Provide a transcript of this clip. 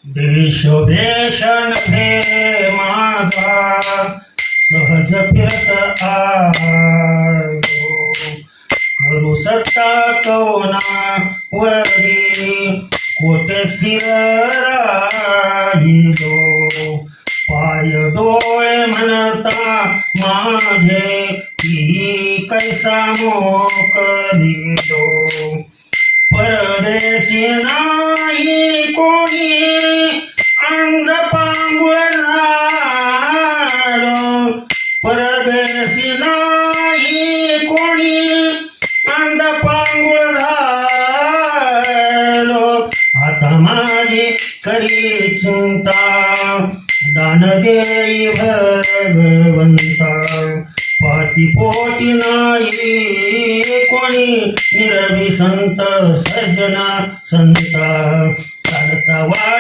देश वेश नभे माझा सहज फिरत आलो करू सत्ता कवना वरी कोटे स्थिर राहिलो पाय डोळे म्हणता माझे की कैसा मोकलिलो परदेशी नाही कोणी अंग पांगुळ झालो परदेशी नाही कोणी अंग पांगुळ झालो आता माझी करी चिंता दान देई भगवंता पाटी पोटी नाही कोणी निरवी संत सज्जना संता चालता वाट